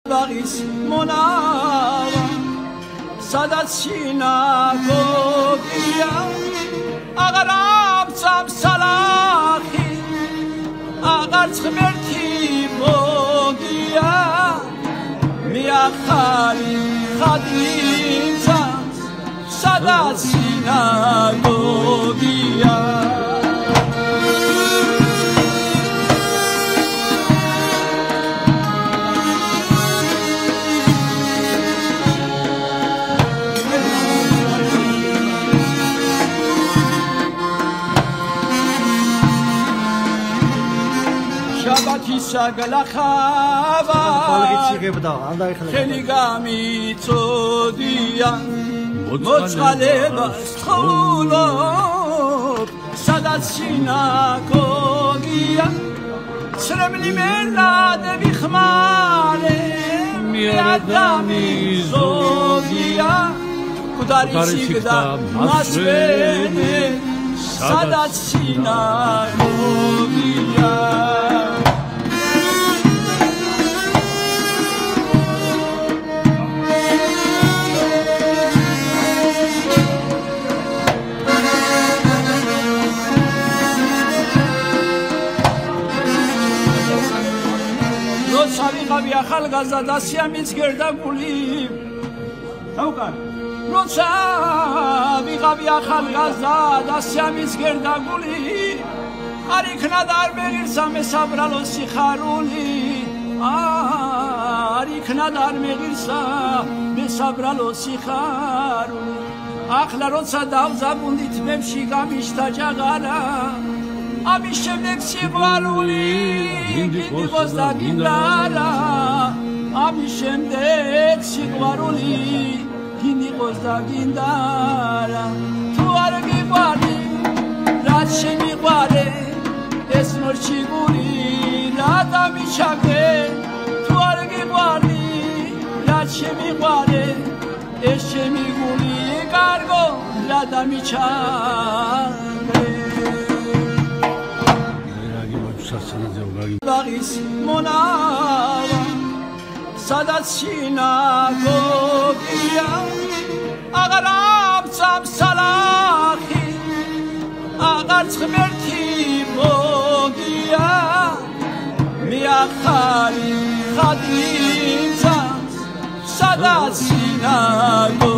Bagis monava sadats sinagogia agarab tsam salahi agar tsmerti mogia miakhali khadim sadats sinagogia Sagalachava Keligami Todia Motzaleva Stolo Sadatsina Kogia Sreblimena de Vichmare Miadami Zodia Kudaricigda Masvene Sadatsina Kogia Saviqavi axalgazrda siamits gerdaguli Taukan Rotsa viqavi axalgazrda siamits gerdaguli Ar ikna dar meghirsa mesabralo sikharuli Ar ikna dar meghirsa mesabralo sikharuli Akhla rotsa davzabundi tmemshi gamishta jagara Amis შემდეგ სიყვარული გინდიყოს და გინდარა Amis შემდეგ სიყვარული გინდიყოს და გინდარა თუ არ გიყვარი რაც შემიყვარე ეს მორჩიგული რა დამიჩაგე თუ არ გიყვარი რაც შემიყვარე ეს შემიგული კარგო რა დამიჩაგე Bagis monava sadats sinagogia agarab tsam salahi agar tsmerti mogia miakhali khadim sadats sinagogia